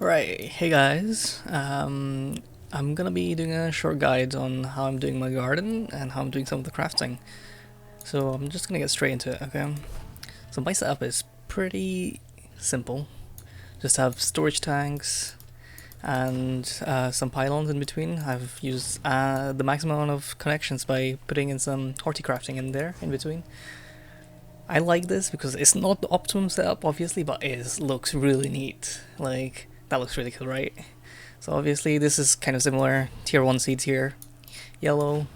Right, hey guys. I'm gonna be doing a short guide on how I'm doing my garden and how I'm doing some of the crafting. So I'm just gonna get straight into it, okay? So my setup is pretty simple. Just have storage tanks and some pylons in between. I've used the maximum amount of connections by putting in some horticrafting in there in between. I like this because it's not the optimum setup, obviously, but looks really neat. Like, that looks really cool, right? So obviously this is kind of similar. Tier 1 seeds here. Yellow.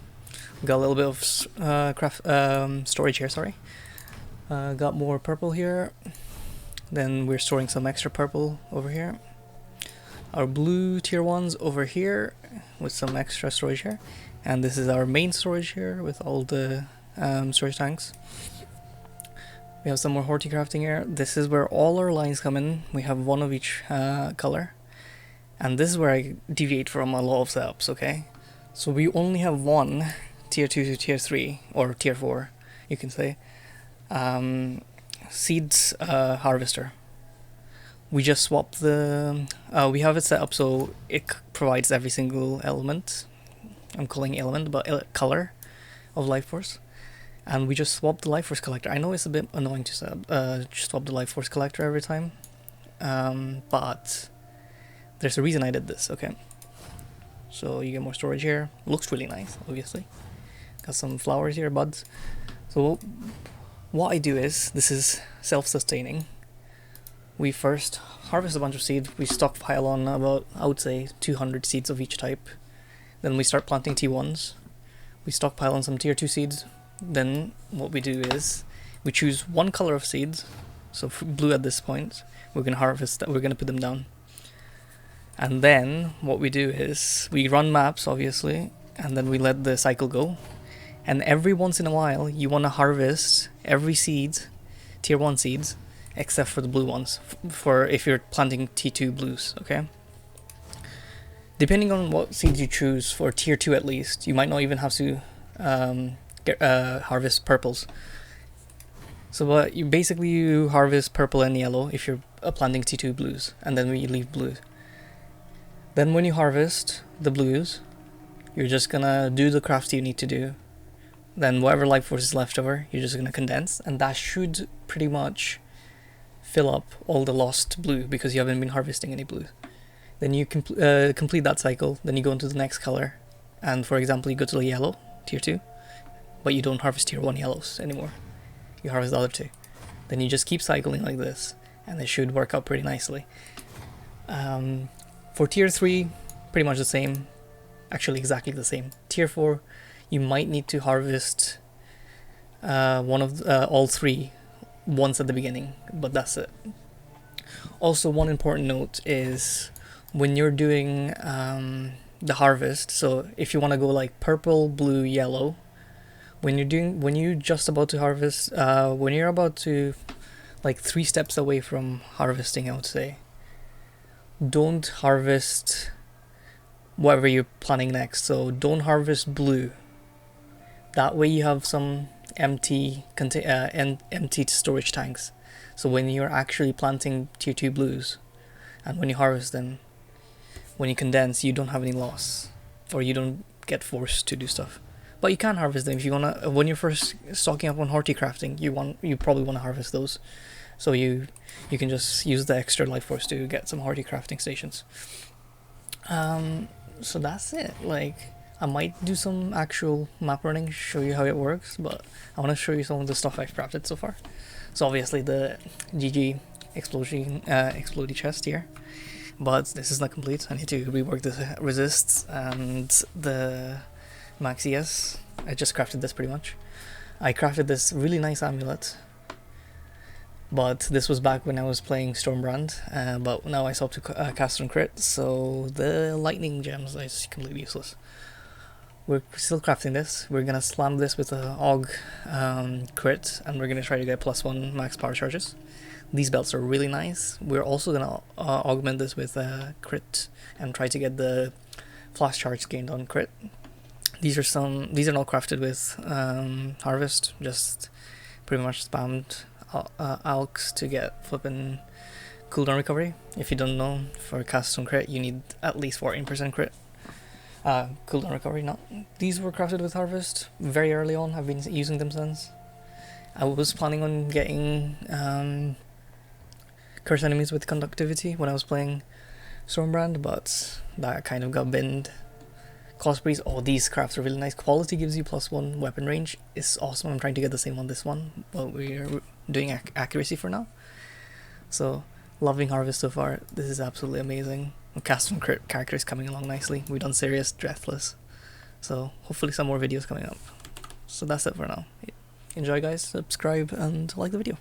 Got a little bit of storage here, sorry. Got more purple here. Then we're storing some extra purple over here. Our blue tier 1s over here with some extra storage here. And this is our main storage here with all the storage tanks. We have some more horticrafting here. This is where all our lines come in. We have one of each color. And this is where I deviate from a lot of setups, okay? So we only have one tier 2 to tier 3, or tier 4, you can say, seeds harvester. We just swap the... we have it set up so it provides every single element. I'm calling element, but color of life force. And we just swap the life force collector. I know it's a bit annoying to swap the life force collector every time, but there's a reason I did this, okay? So you get more storage here. Looks really nice, obviously. Got some flowers here, buds. So what I do is, this is self-sustaining. We first harvest a bunch of seed. We stockpile on about, I would say, 200 seeds of each type. Then we start planting T1s. We stockpile on some tier 2 seeds. Then what we do is we choose one color of seeds, so blue at this point. We're gonna harvest that. We're gonna put them down, and then what we do is we run maps, obviously, and then we let the cycle go. And every once in a while, you want to harvest every seed, tier 1 seeds, except for the blue ones. For if you're planting T2 blues, okay. Depending on what seeds you choose for tier 2, at least, you might not even have to harvest purples. So you harvest purple and yellow if you're planting T2 blues, and then we leave blue. Then when you harvest the blues, you're just gonna do the crafts you need to do. Then whatever life force is left over, you're just gonna condense, and that should pretty much fill up all the lost blue because you haven't been harvesting any blue. Then you complete that cycle, then you go into the next color, and for example you go to the yellow, tier 2, but you don't harvest tier 1 yellows anymore. You harvest the other two. Then you just keep cycling like this, and it should work out pretty nicely. For tier 3, pretty much the same. Actually, exactly the same. Tier 4, you might need to harvest all three once at the beginning, but that's it. Also, one important note is when you're doing the harvest, so if you want to go like purple, blue, yellow, when you're just about to harvest, when you're about to, like 3 steps away from harvesting, I would say, don't harvest whatever you're planning next. So don't harvest blue. That way you have some empty storage tanks. So when you're actually planting tier 2 blues, and when you harvest them, when you condense, you don't have any loss, or you don't get forced to do stuff. But you can harvest them if you wanna. When you're first stocking up on horticrafting, you probably want to harvest those, so you can just use the extra life force to get some horticrafting stations. So that's it. Like, I might do some actual map running, show you how it works, but I want to show you some of the stuff I've crafted so far. So obviously the GG explodey chest here, but this is not complete. I need to rework the resists and the Max ES. I just crafted this pretty much. I crafted this really nice amulet, but this was back when I was playing Stormbrand, but now I swapped to cast on crit, so the lightning gems is completely useless. We're still crafting this. We're gonna slam this with a crit, and we're gonna try to get +1 max power charges. These belts are really nice. We're also gonna augment this with crit and try to get the flash charge gained on crit. These are not crafted with harvest, just pretty much spammed alks to get flippin' cooldown recovery. If you don't know, for cast on crit, you need at least 14% crit. Cooldown recovery, not. These were crafted with Harvest very early on. I've been using them since. I was planning on getting curse enemies with conductivity when I was playing Stormbrand, but that kind of got binned. Cosplays, oh, these crafts are really nice. Quality gives you +1 weapon range. It's awesome. I'm trying to get the same on this one, but we're doing accuracy for now. So, loving Harvest so far. This is absolutely amazing. Cast from crit characters coming along nicely. We've done serious Deathless. So, hopefully some more videos coming up. So that's it for now. Enjoy guys, subscribe and like the video.